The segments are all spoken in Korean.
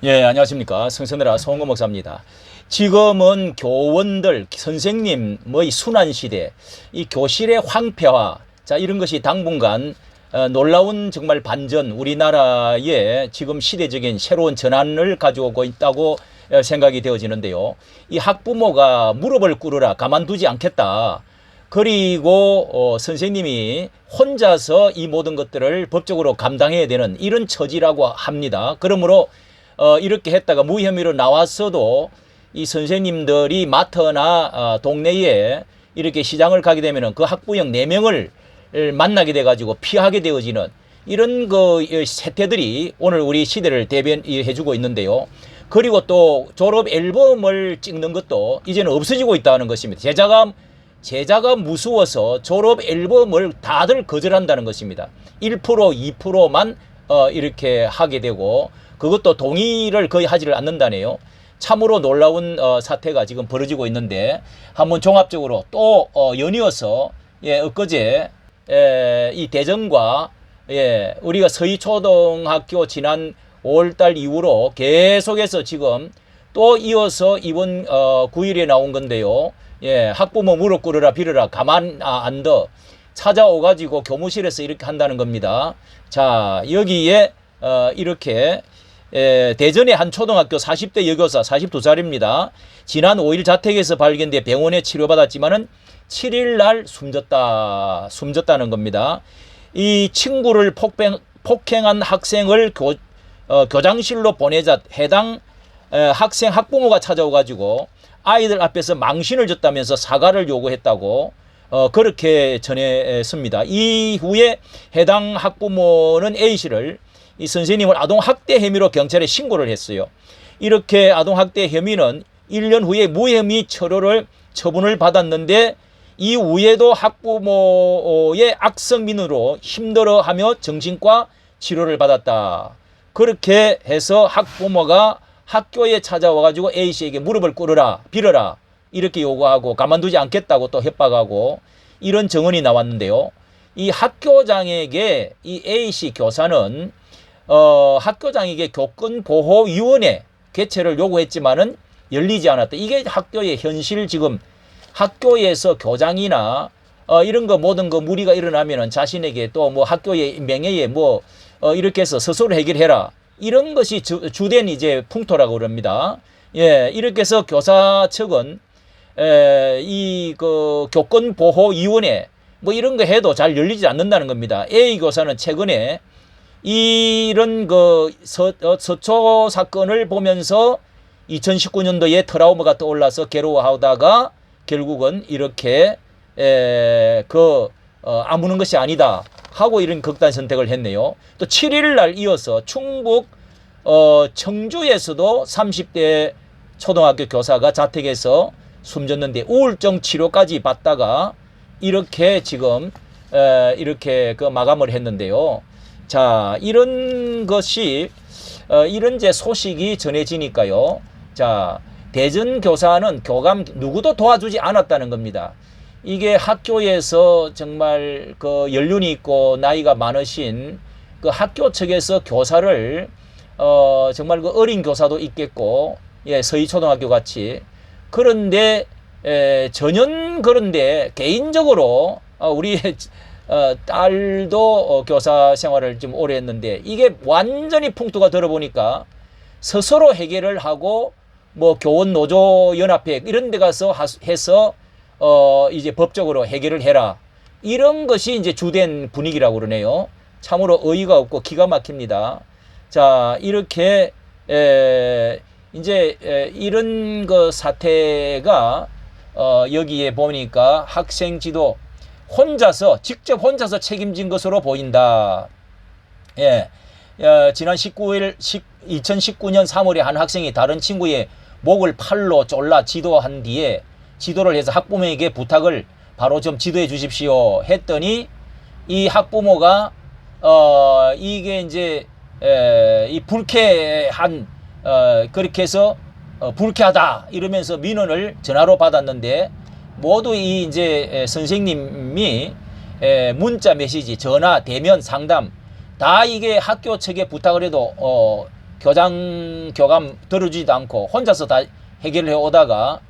예, 안녕하십니까. 성선회라 송은고 목사입니다. 지금은 교원들, 선생님, 뭐 이 순환시대, 이 교실의 황폐화, 자, 이런 것이 당분간 놀라운 정말 반전, 우리나라의 지금 시대적인 새로운 전환을 가져오고 있다고 생각이 되어지는데요. 이 학부모가 무릎을 꿇으라 가만두지 않겠다. 그리고 선생님이 혼자서 이 모든 것들을 법적으로 감당해야 되는 이런 처지라고 합니다. 그러므로 이렇게 했다가 무혐의로 나왔어도 이 선생님들이 마트나 동네에 이렇게 시장을 가게 되면은 그 학부형 4명을 만나게 돼가지고 피하게 되어지는 이런 그 세태들이 오늘 우리 시대를 대변해주고 있는데요. 그리고 또 졸업 앨범을 찍는 것도 이제는 없어지고 있다는 것입니다. 제자가 무서워서 졸업 앨범을 다들 거절한다는 것입니다. 1%, 2%만 이렇게 하게 되고 그것도 동의를 거의 하지를 않는다네요. 참으로 놀라운 사태가 지금 벌어지고 있는데 한번 종합적으로 또 연이어서 엊그제 이 대전과 우리가 서희초등학교 지난 5월달 이후로 계속해서 지금 또 이어서 이번 9일에 나온 건데요. 학부모 무릎 꿇으라 빌어라 가만 안 둬 찾아오가지고 교무실에서 이렇게 한다는 겁니다. 자, 여기에 이렇게 대전의 한 초등학교 40대 여교사 42살입니다. 지난 5일 자택에서 발견돼 병원에 치료받았지만은 7일 날 숨졌다는 겁니다. 이 친구를 폭행한 학생을 교장실로 보내자 해당 학생 학부모가 찾아오가지고 아이들 앞에서 망신을 줬다면서 사과를 요구했다고 그렇게 전했습니다. 이후에 해당 학부모는 A씨를 이 선생님을 아동학대 혐의로 경찰에 신고를 했어요. 이렇게 아동학대 혐의는 1년 후에 무혐의 처분을 받았는데 이후에도 학부모의 악성민으로 힘들어하며 정신과 치료를 받았다. 그렇게 해서 학부모가 학교에 찾아와가지고 A씨에게 무릎을 꿇으라 빌어라 이렇게 요구하고 가만두지 않겠다고 또 협박하고 이런 정언이 나왔는데요. 이 학교장에게 이 A씨 교사는 학교장에게 교권보호위원회 개최를 요구했지만은 열리지 않았다. 이게 학교의 현실. 지금 학교에서 교장이나 이런 거 모든 거 무리가 일어나면은 자신에게 또 뭐 학교의 명예에 뭐 이렇게 해서 스스로 해결해라. 이런 것이 주된 이제 풍토라고 그럽니다. 이렇게 해서 교사 측은 이 그 교권보호위원회 뭐 이런 거 해도 잘 열리지 않는다는 겁니다. A 교사는 최근에 이런 그 서초 사건을 보면서 2019년도에 트라우마가 떠올라서 괴로워하다가 결국은 이렇게 아무는 것이 아니다 하고 이런 극단 선택을 했네요. 또 7일 날 이어서 충북 청주에서도 30대 초등학교 교사가 자택에서 숨졌는데 우울증 치료까지 받다가 이렇게 지금 이렇게 마감을 했는데요. 자, 이런 것이 이런 제 소식이 전해지니까요. 자, 대전 교사는 교감 누구도 도와주지 않았다는 겁니다. 이게 학교에서 정말 그 연륜이 있고 나이가 많으신 그 학교 측에서 교사를 정말 그 어린 교사도 있겠고 서희초등학교 같이 그런데 그런데 개인적으로 우리 딸도 교사 생활을 좀 오래 했는데 이게 완전히 풍토가 들어보니까 스스로 해결을 하고 뭐 교원 노조 연합회 이런 데 가서 해서 이제 법적으로 해결을 해라. 이런 것이 이제 주된 분위기라고 그러네요. 참으로 어이가 없고 기가 막힙니다. 자, 이렇게 이제 이런 그 사태가 여기에 보니까 학생 지도 직접 혼자서 책임진 것으로 보인다. 지난 2019년 3월에 한 학생이 다른 친구의 목을 팔로 졸라 지도한 뒤에 지도를 해서 학부모에게 부탁을 바로 좀 지도해 주십시오 했더니 이 학부모가 이게 이제 이 불쾌한 그렇게 해서 불쾌하다 이러면서 민원을 전화로 받았는데 모두 이 이제 선생님이 문자 메시지 전화 대면 상담 다 이게 학교 측에 부탁을 해도 교감 들어주지도 않고 혼자서 다 해결해 오다가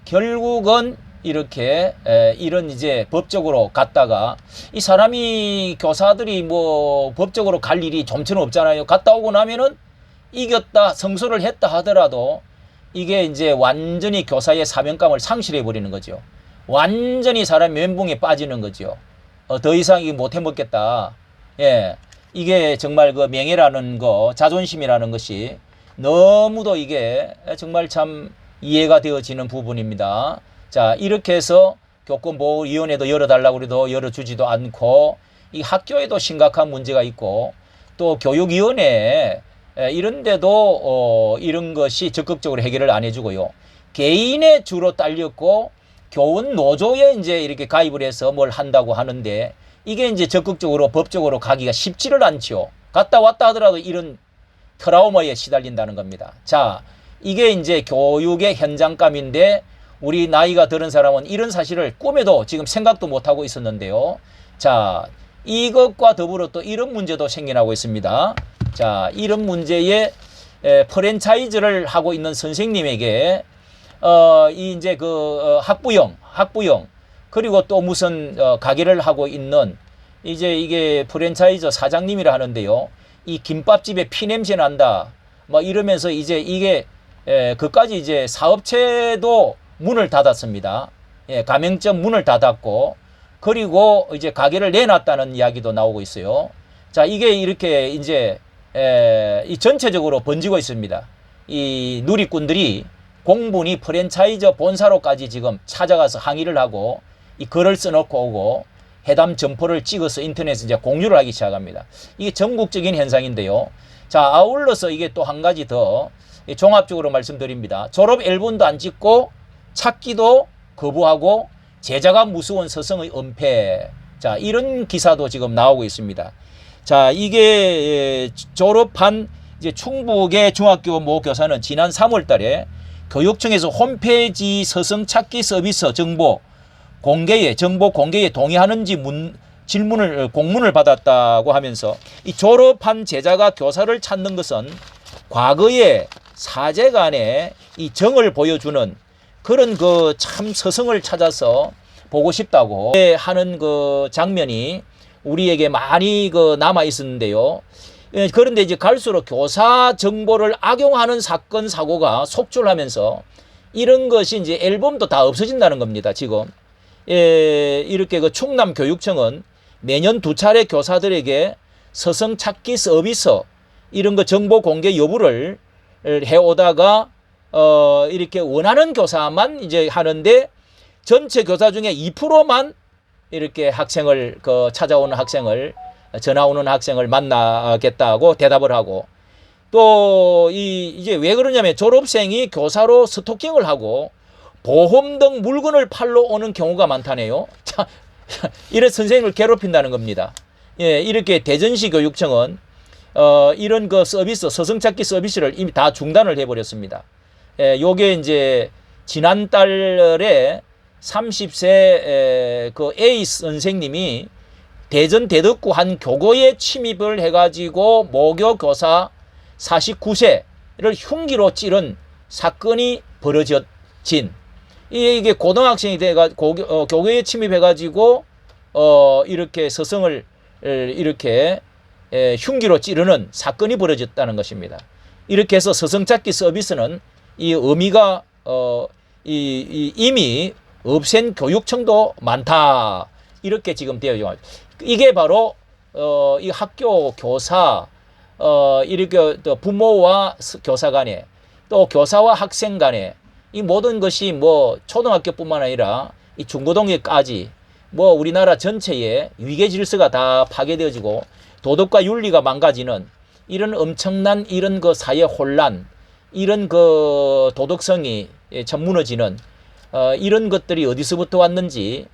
결국은 이렇게 이런 이제 법적으로 갔다가 이 사람이 교사들이 뭐 법적으로 갈 일이 좀처럼 없잖아요. 갔다 오고 나면은 이겼다 성소를 했다 하더라도 이게 이제 완전히 교사의 사명감을 상실해 버리는 거죠. 완전히 사람 멘붕에 빠지는 거죠. 더 이상 이게 못 해먹겠다. 예. 이게 정말 그 명예라는 거, 자존심이라는 것이 너무도 이게 정말 참 이해가 되어지는 부분입니다. 자, 이렇게 해서 교권보호위원회도 열어달라고 해도 열어주지도 않고 이 학교에도 심각한 문제가 있고 또 교육위원회 이런 데도 이런 것이 적극적으로 해결을 안 해주고요. 개인의 주로 딸렸고 교원 노조에 이제 이렇게 가입을 해서 뭘 한다고 하는데 이게 이제 적극적으로 법적으로 가기가 쉽지를 않죠. 갔다 왔다 하더라도 이런 트라우마에 시달린다는 겁니다. 자, 이게 이제 교육의 현장감인데 우리 나이가 들은 사람은 이런 사실을 꿈에도 지금 생각도 못하고 있었는데요. 자, 이것과 더불어 또 이런 문제도 생겨나고 있습니다. 자, 이런 문제에 프랜차이즈를 하고 있는 선생님에게 이제 그 학부형 그리고 또 무슨 가게를 하고 있는 이제 이게 프랜차이즈 사장님이라 하는데요. 이 김밥집에 피냄새 난다. 뭐 이러면서 이제 이게 그까지 이제 사업체도 문을 닫았습니다. 예, 가맹점 문을 닫았고 그리고 이제 가게를 내놨다는 이야기도 나오고 있어요. 자, 이게 이렇게 이제 이 전체적으로 번지고 있습니다. 이 누리꾼들이 공분이 프랜차이즈 본사로까지 지금 찾아가서 항의를 하고 이 글을 써놓고 오고 해담 점포를 찍어서 인터넷에 이제 공유를 하기 시작합니다. 이게 전국적인 현상인데요. 자, 아울러서 이게 또 한 가지 더 종합적으로 말씀드립니다. 졸업 앨범도 안 찍고 찾기도 거부하고 제자가 무서운 서성의 은폐. 자, 이런 기사도 지금 나오고 있습니다. 자, 이게 졸업한 이제 충북의 중학교 모 교사는 지난 3월 달에 교육청에서 홈페이지 서성 찾기 서비스 정보 공개에 동의하는지 공문을 받았다고 하면서 이 졸업한 제자가 교사를 찾는 것은 과거의 사제 간의 이 정을 보여주는 그런 그 참 서성을 찾아서 보고 싶다고 하는 그 장면이 우리에게 많이 그 남아 있었는데요. 그런데 이제 갈수록 교사 정보를 악용하는 사건 사고가 속출하면서 이런 것이 이제 앨범도 다 없어진다는 겁니다. 지금 이렇게 그 충남교육청은 매년 2차례 교사들에게 서성 찾기 서비스 이런 거 정보 공개 여부를 해오다가 이렇게 원하는 교사만 이제 하는데 전체 교사 중에 2%만 이렇게 학생을 찾아오는 학생을 전화 오는 학생을 만나겠다고 대답을 하고 또 이제 왜 그러냐면 졸업생이 교사로 스토킹을 하고 보험 등 물건을 팔러 오는 경우가 많다네요. 자, 이런 선생님을 괴롭힌다는 겁니다. 예, 이렇게 대전시 교육청은 이런 그 서비스 서성찾기 서비스를 이미 다 중단을 해버렸습니다. 예, 요게 이제 지난달에 30세 그 A 선생님이 대전 대덕구 한 교고에 침입을 해가지고 모교 교사 49세를 흉기로 찌른 사건이 벌어진 이게 고등학생이 돼가지고 교고에 침입해가지고 이렇게 서성을 이렇게 흉기로 찌르는 사건이 벌어졌다는 것입니다. 이렇게 해서 서성찾기 서비스는 이 의미가 이미 없앤 교육청도 많다. 이렇게 지금 되어 있죠. 이게 바로 이 학교 교사 이렇게 또 부모와 교사 간에 또 교사와 학생 간에 이 모든 것이 뭐 초등학교뿐만 아니라 이 중고등학교까지 뭐 우리나라 전체에 위계 질서가 다 파괴되어지고 도덕과 윤리가 망가지는 이런 엄청난 이런 그 사회 혼란 이런 그 도덕성이 참 무너지는 이런 것들이 어디서부터 왔는지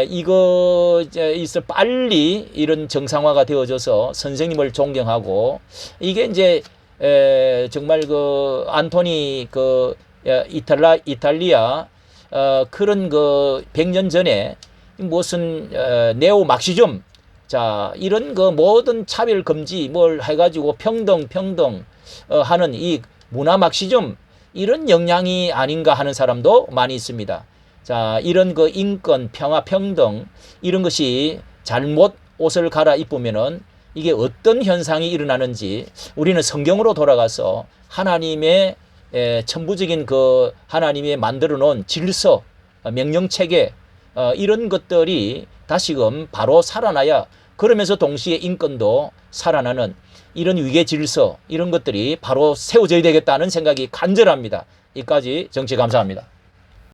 이거 있어 빨리 이런 정상화가 되어져서 선생님을 존경하고 이게 이제 정말 그 안토니 그 이탈리아 그런 그 100년 전에 무슨 네오 막시즘 자 이런 그 모든 차별 금지 뭘 해가지고 평등 하는 이 문화 막시즘 이런 영향이 아닌가 하는 사람도 많이 있습니다. 자, 이런 그 인권, 평화, 평등 이런 것이 잘못 옷을 갈아입으면은 이게 어떤 현상이 일어나는지 우리는 성경으로 돌아가서 하나님의 천부적인 그 하나님이 만들어 놓은 질서, 명령 체계 이런 것들이 다시금 바로 살아나야 그러면서 동시에 인권도 살아나는 이런 위계 질서 이런 것들이 바로 세워져야 되겠다는 생각이 간절합니다. 이까지 정치 감사합니다.